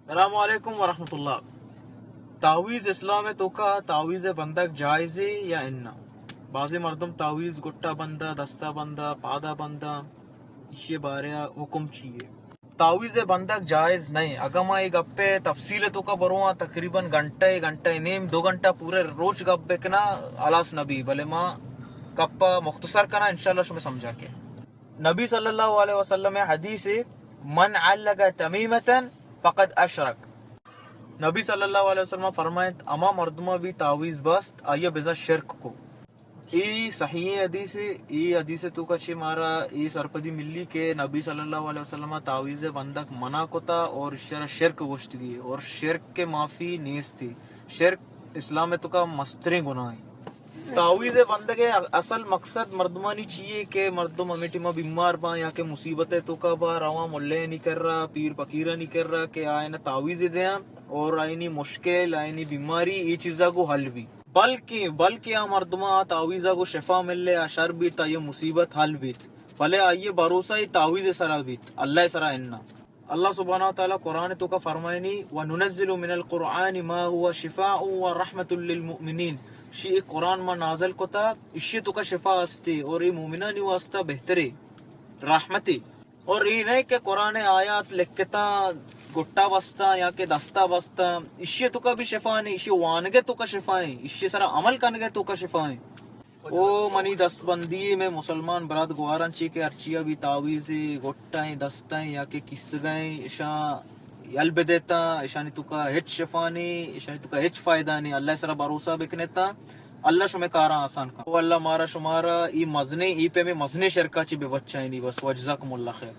السلام علیکم ورحمۃ اللہ. تعویز اسلام تو کا تعویز بندک جائز یا انا؟ بعضی مردم تعویز گٹا بندہ، دستہ بندہ، پادا بندہ، یہ بارے حکم چیئے. تعویز بندک جائز نہیں. اگر میں ایک گپے تفصیل تو کا بروا تقریباً گھنٹہ نیم 2 گھنٹہ پورے روز گپ بکنا علاس نبی بلے ماں گپا مختصر کنا انشاءاللہ شمیں سمجھا کے. نبی صلی اللہ علیہ وسلم حدیث من علق تمیمتا فقد اشرک. نبی صلی اللہ علیہ وسلم فرمائے اما مردمہ بھی تعویز بست آئیے بزا شرک کو. ای صحیح حدیث تو کچھ مارا ای سرپدی ملی کے نبی صلی اللہ علیہ وسلم تعویز بندک منع کتا اور شرک گوشتگی اور شرک کے معافی نیستی. شرک اسلام تو کا مسترین گناہ ہے. تعویز بندگ اصل مقصد مردمانی چاہیے کہ مردم امیٹی میں بیمار با یا کہ مصیبتیں تو کا با رواں ملے نہیں کر رہا، پیر فقیرہ نہیں کر رہا کہ آئے نا تعویز دیا اور آئینی مشکل آئینی بیماری یہ چیزا کو حل بھی، بلکہ آ مردمہ تعویزہ کو شفا مل لے شر بھی تا یہ مصیبت حل بھی بھلے آئیے بھروسہ یہ تعویز سرا بھی اللہ سرا انا. اللہ سبحانہ وتعالی قرآن تو کا فرمائنی وَنُنَزِّلُ مِنَ الْقُرْآنِ مَا هُوَ شِفَاءٌ وَرَحْمَةٌ لِّلْمُؤْمِنِينَ. شی قرآن ما نازل کتا اشی تو کا شفا استی اور یہ مومنانی واسطہ بہتری رحمتی. اور یہ نہیں کہ قرآن آیات لکھتا گٹا بستا یا کہ دستا بستا اشی تو کا بھی شفا نہیں. اشی وانگے تو کا شفا ہے، اشی سرا عمل کنگے تو کا شفا ہے. او منی دست بندی میں مسلمان براد گوارن چی کے ارچیا بھی تعویزی گٹائیں دستائیں یا کہ کس گئیں اشا یل بدیتا اشانی تو کا ہچ شفا نہیں، اشانی تو کا ہچ فائدہ نہیں. اللہ سرا بھروسہ بکنیتا اللہ شمیں کارا آسان کا. او اللہ مارا شمارا ای مزنے ای پہ میں مزنے شرکا چی بے بچائیں نہیں. بس وجزاکم اللہ خیر.